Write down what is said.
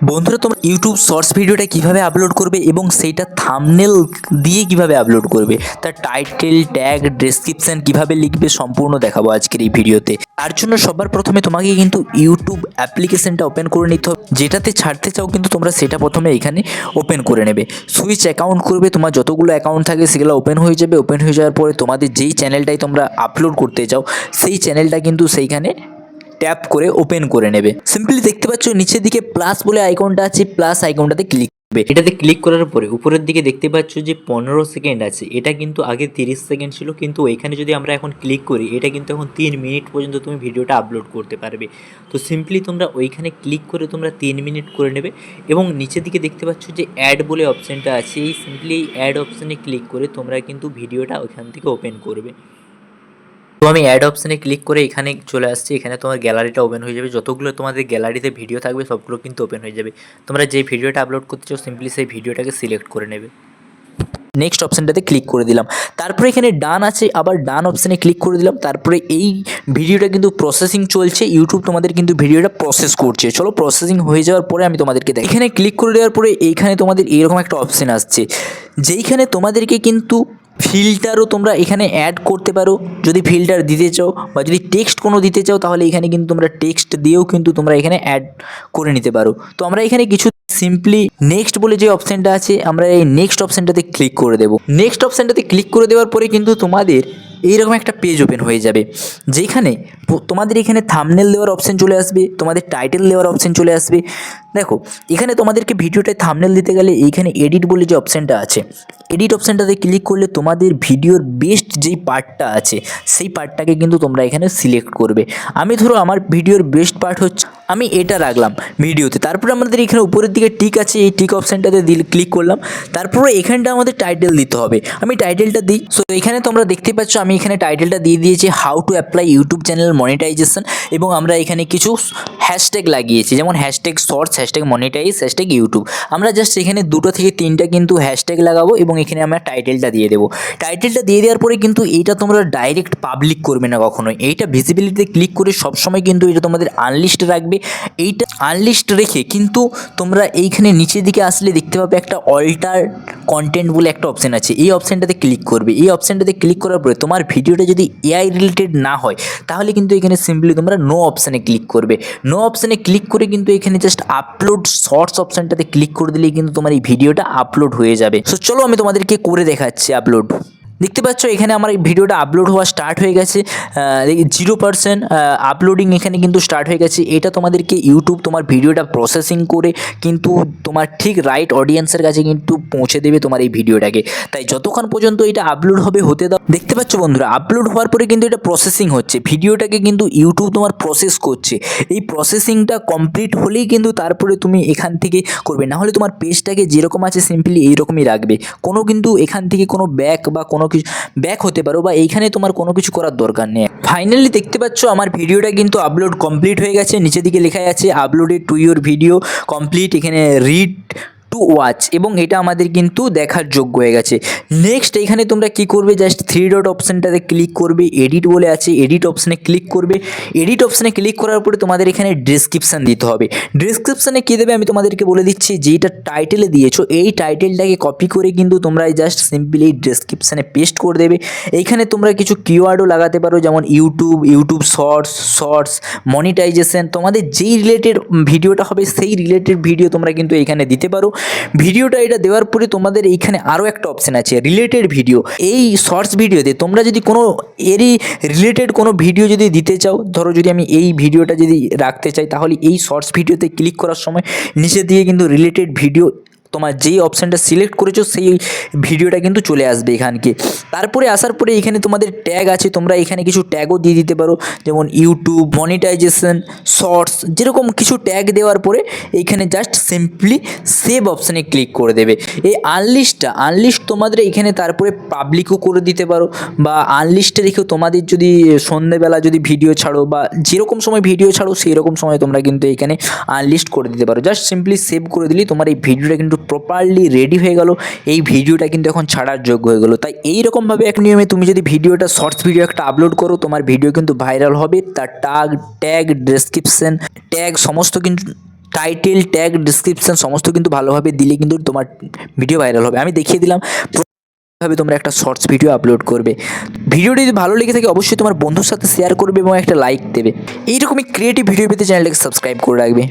বন্ধুরা, তোমরা YouTube shorts ভিডিওটা কিভাবে আপলোড করবে এবং সেইটা থাম্বনেল দিয়ে কিভাবে আপলোড করবে, তার টাইটেল, ট্যাগ, ডেসক্রিপশন কিভাবে লিখবে সম্পূর্ণ দেখাবো আজকের এই ভিডিওতে। তার জন্য সবার প্রথমে তোমাকে কিন্তু ইউটিউব অ্যাপ্লিকেশনটা ওপেন করে নিতে হবে। যেটাতে ছাড়তে চাও কিন্তু তোমরা সেটা প্রথমে এখানে ওপেন করে নেবে। সুইচ অ্যাকাউন্ট করবে, তোমার যতগুলো অ্যাকাউন্ট থাকে সেগুলো ওপেন হয়ে যাবে। ওপেন হয়ে যাওয়ার পরে তোমাদের যেই চ্যানেলটাই তোমরা আপলোড করতে চাও সেই চ্যানেলটা কিন্তু সেইখানে ট্যাপ করে ওপেন করে নেবে। সিম্পলি দেখতে পাচ্ছ নিচের দিকে প্লাস বলে আইকনটা আছে, প্লাস আইকনটাতে ক্লিক করবে। এটাতে ক্লিক করার পরে উপরের দিকে দেখতে পাচ্ছ যে 15 সেকেন্ড আছে। এটা কিন্তু আগে 30 সেকেন্ড ছিল, কিন্তু এখানে যদি আমরা এখন ক্লিক করি এটা কিন্তু এখন 3 মিনিট পর্যন্ত তুমি ভিডিওটা আপলোড করতে পারবে। তো সিম্পলি তোমরা ওইখানে ক্লিক করে তোমরা 3 মিনিট করে নেবে এবং নিচের দিকে দেখতে পাচ্ছ যে অ্যাড বলে অপশানটা আছে। এই সিম্পলি এই অ্যাড অপশানে ক্লিক করে তোমরা কিন্তু ভিডিওটা ওইখান থেকে ওপেন করবে। তো আমি অ্যাড অপশানে ক্লিক করে এখানে চলে আসছি। এখানে তোমার গ্যালারিটা ওপেন হয়ে যাবে। যতগুলো তোমাদের গ্যালারিতে ভিডিও থাকবে সবগুলো কিন্তু ওপেন হয়ে যাবে। তোমরা যে ভিডিওটা আপলোড করতে চাও সিম্পলি সেই ভিডিওটাকে সিলেক্ট করে নেবে। নেক্সট অপশানটাতে ক্লিক করে দিলাম। তারপরে এখানে ডান আছে, আবার ডান অপশানে ক্লিক করে দিলাম। তারপরে এই ভিডিওটা কিন্তু প্রসেসিং চলছে, ইউটিউব তোমাদের কিন্তু ভিডিওটা প্রসেস করছে। চলো, প্রসেসিং হয়ে যাওয়ার পরে আমি তোমাদেরকে দেখাই। এখানে ক্লিক করে দেওয়ার পরে এইখানে তোমাদের এইরকম একটা অপশান আসছে, যেইখানে তোমাদেরকে কিন্তু ফিল্টারও তোমরা এখানে অ্যাড করতে পারো। যদি ফিল্টার দিতে চাও বা যদি টেক্সট কোনো দিতে চাও তাহলে এখানে কিন্তু তোমরা টেক্সট দিয়েও কিন্তু তোমরা এখানে অ্যাড করে নিতে পারো। তো আমরা এখানে কিছু সিম্পলি নেক্সট বলে যে অপশানটা আছে আমরা এই নেক্সট অপশানটাতে ক্লিক করে দেবো। নেক্সট অপশানটাতে ক্লিক করে দেওয়ার পরে কিন্তু তোমাদের এইরকম একটা পেজ ওপেন হয়ে যাবে, যেখানে তোমাদের এখানে থাম্বনেল দেওয়ার অপশান চলে আসবে, তোমাদের টাইটেল দেওয়ার অপশান চলে আসবে। দেখো, এখানে তোমাদেরকে ভিডিওটায় থাম্বনেল দিতে গেলে এইখানে এডিট বলে যে অপশানটা আছে, এডিট অপশানটাতে ক্লিক করলে তোমাদের ভিডিওর বেস্ট যেই পার্টটা আছে সেই পার্টটাকে কিন্তু তোমরা এখানে সিলেক্ট করবে। আমি ধরো আমার ভিডিওর বেস্ট পার্ট হচ্ছে আমি এটা রাখলাম ভিডিওতে। তারপরে আমাদের এখানে উপরের দিকে টিক আছে, এই টিক অপশানটাতে ক্লিক করলাম। তারপরে এখানটা আমাদের টাইটেল দিতে হবে। আমি টাইটেলটা দিই। সো এখানে তোমরা দেখতে পাচ্ছ আমি এখানে টাইটেলটা দিয়ে দিয়েছি how to apply YouTube channel monetisation, এবং আমরা এখানে কিছু হ্যাশট্যাগ লাগিয়েছি, যেমন hashtag shorts, hashtag monetise, hashtag YouTube. আমরা জাস্ট এখানে 2 থেকে 3টা কিন্তু হ্যাশট্যাগ লাগাবো এবং এখানে আমরা টাইটেলটা দিয়ে দেবো। টাইটেলটা দিয়ে দেওয়ার পরে কিন্তু এইটা তোমরা ডাইরেক্ট পাবলিক করবে না কখনোই। এইটা ভিজিবিলিটিতে ক্লিক করে সবসময় কিন্তু এটা তোমাদের আনলিস্ট রাখবে। এইটা আনলিস্ট রেখে কিন্তু তোমরা এইখানে নিচের দিকে আসলে দেখতে পাবে একটা অল্টার কন্টেন্ট বলে একটা অপশান আছে। এই অপশানটাতে ক্লিক করবে। এই অপশানটাতে ক্লিক করার পরে তোমার ভিডিওটা যদি এআই রিলেটেড না হয় তাহলে কিন্তু এখানে সিম্পলি তোমরা নো অপশানে ক্লিক করবে। নো অপশানে ক্লিক করে কিন্তু এখানে জাস্ট আপলোড শর্টস অপশানটাতে ক্লিক করে দিলেই কিন্তু তোমার এই ভিডিওটা আপলোড হয়ে যাবে। সো চলো আমি তোমাদেরকে করে দেখাচ্ছি আপলোড। দেখতে পাচ্ছ এখানে আমার এই ভিডিওটা আপলোড হওয়া স্টার্ট হয়ে গেছে। 0% আপলোডিং এখানে কিন্তু স্টার্ট হয়ে গেছে। এটা তোমাদেরকে ইউটিউব তোমার ভিডিওটা প্রসেসিং করে কিন্তু তোমার ঠিক রাইট অডিয়েন্সের কাছে কিন্তু পৌঁছে দেবে তোমার এই ভিডিওটাকে। তাই যতক্ষণ পর্যন্ত এটা আপলোড হবে হতে দাও। দেখতে পাচ্ছ বন্ধুরা, আপলোড হওয়ার পরে কিন্তু এটা প্রসেসিং হচ্ছে, ভিডিওটাকে কিন্তু ইউটিউব তোমার প্রসেস করছে। এই প্রসেসিংটা কমপ্লিট হলেই কিন্তু তারপরে তুমি এখান থেকে করবে, না হলে তোমার পেজটাকে যেরকম আছে সিম্পলি এইরকমই রাখবে। কোনো কিন্তু এখান থেকে কোনো ব্যাক বা কোনো কিছু ব্যাক হতে পারো বা এইখানে তোমার কোনো কিছু করার দরকার নেই। ফাইনালি দেখতে পাচ্ছ আমার ভিডিওটা কিন্তু আপলোড কমপ্লিট হয়ে গেছে। নিচের দিকে লেখা আছে uploaded to your video complete, এখানে রিড টু ওয়াচ, এবং এটা আমাদের কিন্তু দেখার যোগ্য হয়ে গেছে। নেক্সট এখানে তোমরা কি করবে, জাস্ট 3 ডট অপশানটাতে ক্লিক করবে, এডিট বলে আছে, এডিট অপশানে ক্লিক করবে। এডিট অপশানে ক্লিক করার পরে তোমাদের এখানে ডেসক্রিপশান দিতে হবে। ডেসক্রিপশানে কী দেবে আমি তোমাদেরকে বলে দিচ্ছি। যেটা টাইটেলে দিয়েছো এই টাইটেলটাকে কপি করে কিন্তু তোমরা জাস্ট সিম্পলি এই ডেসক্রিপশানে পেস্ট করে দেবে। এইখানে তোমরা কিছু কিওয়ার্ডও লাগাতে পারো, যেমন ইউটিউব শর্টস মনিটাইজেশন, তোমাদের যেই রিলেটেড ভিডিওটা হবে সেই রিলেটেড ভিডিও তোমরা কিন্তু এইখানে দিতে পারো। ভিডিওটা এটা দেওয়ার পরে তোমাদের এইখানে আরও একটা অপশান আছে রিলেটেড ভিডিও। এই শর্টস ভিডিওতে তোমরা যদি কোনো এরই রিলেটেড কোনো ভিডিও যদি দিতে চাও, ধরো যদি আমি এই ভিডিওটা যদি রাখতে চাই তাহলে এই শর্টস ভিডিওতে ক্লিক করার সময় নিচে দিয়ে কিন্তু রিলেটেড ভিডিও তোমার যেই অপশানটা সিলেক্ট করেছো সেই ভিডিওটা কিন্তু চলে আসবে এখানকে। তারপরে আসার পরে এখানে তোমাদের ট্যাগ আছে, তোমরা এখানে কিছু ট্যাগও দিয়ে দিতে পারো, যেমন ইউটিউব মনিটাইজেশন শর্টস, যেরকম কিছু ট্যাগ দেওয়ার পরে এইখানে জাস্ট সিম্পলি সেভ অপশানে ক্লিক করে দেবে। এই আনলিস্ট তোমাদের এখানে তারপরে পাবলিকও করে দিতে পারো, বা আনলিস্টে রেখেও তোমাদের যদি সন্ধ্যেবেলা যদি ভিডিও ছাড়ো বা যেরকম সময় ভিডিও ছাড়ো সেই রকম সময় তোমরা কিন্তু এখানে আনলিস্ট করে দিতে পারো। জাস্ট সিম্পলি সেভ করে দিলেই তোমার এই ভিডিওটা কিন্তু প্রপারলি রেডি হয়ে গেল। এই ভিডিওটা কিন্তু এখন ছাড়ার যোগ্য হয়ে গেল। তাই এইরকমভাবে এক নিয়মে তুমি যদি ভিডিওটা শর্টস ভিডিও একটা আপলোড করো তোমার ভিডিও কিন্তু ভাইরাল হবে। তার ট্যাগ ডেসক্রিপশন ট্যাগ সমস্ত কিন্তু টাইটেল ট্যাগ ডিসক্রিপশন সমস্ত কিন্তু ভালোভাবে দিলে কিন্তু তোমার ভিডিও ভাইরাল হবে। আমি দেখিয়ে দিলাম ভাবে তোমরা একটা শর্টস ভিডিও আপলোড করবে। ভিডিওটি যদি ভালো লেগে থাকে অবশ্যই তোমার বন্ধুর সাথে শেয়ার করবে এবং একটা লাইক দেবে। এইরকমই ক্রিয়েটিভ ভিডিও পেতে চ্যানেলটাকে সাবস্ক্রাইব করে রাখবে।